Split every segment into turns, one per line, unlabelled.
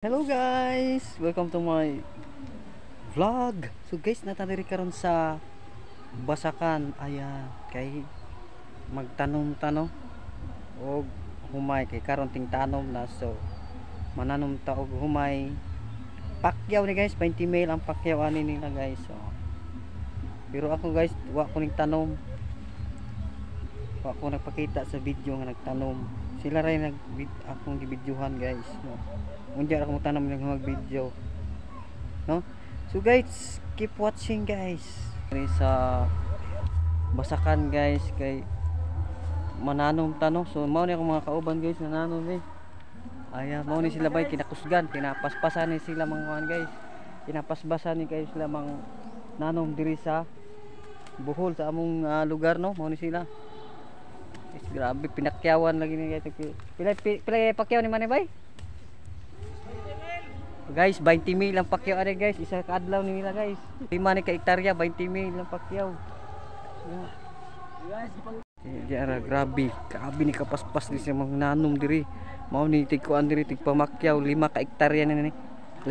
Hello guys! Welcome to my vlog. So guys, natadiri karon sa Basakan. Ayan, kay magtanom-tanom og humay kay karon ting tanom na, so mananom ta og humay. Pakyaw ni guys, 20 mil ang pakyaw ani nila guys. So pero ako guys, wa ko ning tanom. Wa ko nagpakita sa video nga nagtanom. Sila ray akong gibidyohan guys, no. Hindi ako magtanong ng mag video, no? So guys, keep watching guys. Sa Basakan guys, kay mananom tanong. So mao ni ako mga kauban guys, nananom eh. Ayan, mao ni sila bay kinakusgan, pinapaspasan ni sila mga kuan guys. Pinapasbasan ni guys sila mga nanom diri sa Bohol sa among lugar, no? Mao ni sila. Is grabe pinakyawan lagi ni guys. Pila pakyaw ni man bay? Guys, 20 mil ang pakyaw ari guys, isa ka adlaw ni nila guys. 5 ni ka hektarya, 20 mil ang pakyaw. Guys, grabe, kaabi ni kapaspas ni sa mga nanom diri. Mao ni tigkuan diri tigpamakyaw 5 ka hektarya ni.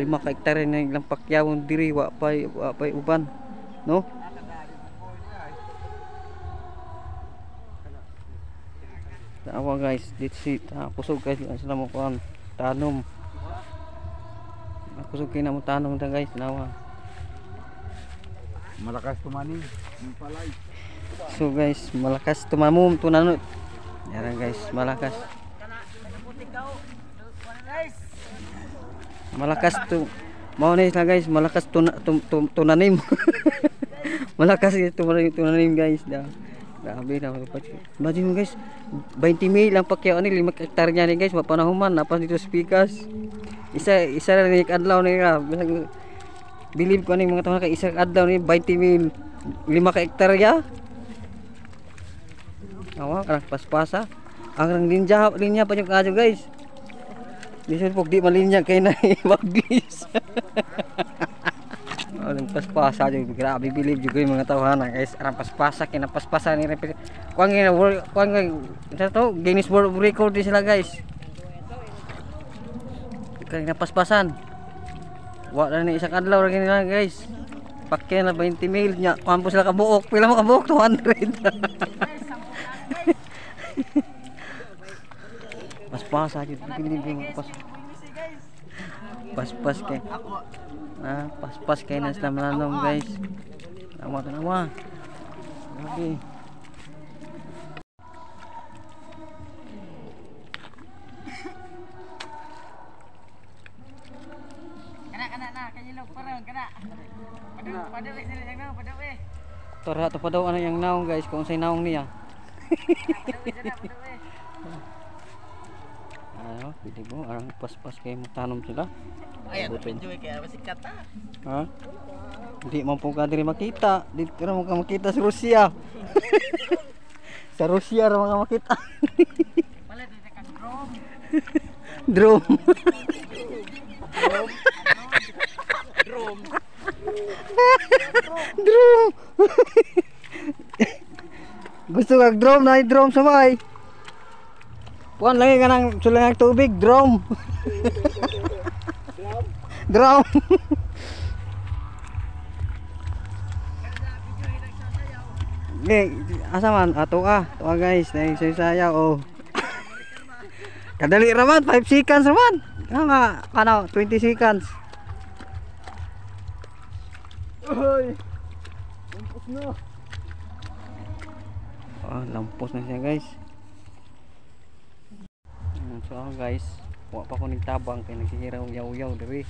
5 ka hektarya ni ilang pakyawon diri, wa pay uban, no? Tawa guys, dito si kusog guys sila mo kuan tanom. Ako suki na mo tanong ta guys, nawa.
Malakas tumani, palay.
So guys, malakas tumamum tunanot. Yan guys, malakas. Malakas tu. Mao ni na guys, malakas tunanim. Malakas tunanim guys. Grabe na pa. Imagine mo guys, 20 mil ang pakyaw ni 5 hektarya ni guys, mapanahuman napas dito spikas. Isa na ni adlaw ni believe ko ni mga tao kay isa adlaw ni 20 mil 5 ka hektarya. Awa karang paspasa. Ang linya pa yung kadyo guys. Bisan pog di malinya kay na maglis. Ang paspasa jud grabe believe jud yung mga tawhana guys. Arang paspasa kinapaspasa ni kuan to Guinness World Record din sila guys. Kaya napaspasan. Wala na isang adlaw rin nila guys. Pakya na 20 mil nya. Kuhan po sila kabuok. Pila mo kabuok? 200. Paspas aja. Paspas kay. Paspas kay na sila mananong guys. Nawa. Grabe. Tora to pa daw ano yung naong guys, kung say naong niya. Ano, pwede mo arang paspas kayo magtanom sila.
Ayan, enjoy kaya masikat ha.
Ha? Hindi mo po ka diri makita. Dito ra mo ka makita sa Russia. Sa Russia ra mo ka makita.
Wala dito ka drone.
Drone.
Drone.
Drone. Gusto kag drone na drone sabay. Puan lagi ka ng sulangang tubig, drone. Drone. Asa man ato guys, dahil sayaw oh. Kadali raman 5 seconds raman. Nga kana 20 seconds. Oy. Lampos na. Lampos na siya guys. So guys, wa pa ko nagtabang kay nagkikira og yaw-yaw diri.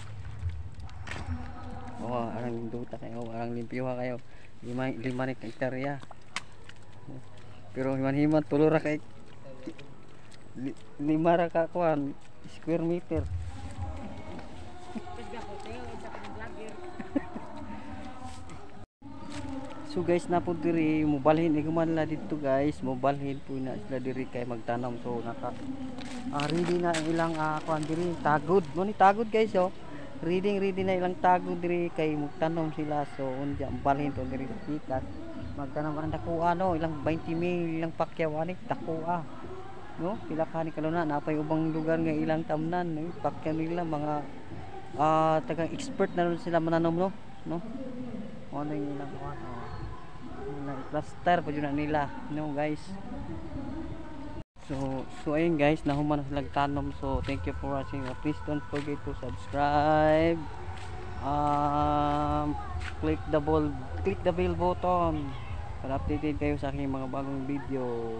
Arang duta kayo, arang limpyo kayo. 5 ni hektarya. Pero himan-himan tulo ra kay 5 ra ka kuan square meter. So guys, na po diri mobalhin iguman la dito guys, mobalhin po na sila diri kay magtanom. So ready na ilang kuan diri tagod. Mo ni tagod guys oh. Ready na ilang tagod diri kay magtanom sila. So unya balhin to diri sa pikas. Magtanom ang dakuha no, ilang 20 mil ilang pakyaw ani dakuha. no pila ka ni kanuna napay ubang lugar nga ilang tamnan no pakyan nila mga tagang expert na rin sila mananom no ano yung ilang plaster pa yun na nila no guys. So ayun guys, nahuman na silang tanom. So thank you for watching. Please don't forget to subscribe, click the bell button para updated kayo sa aking mga bagong video.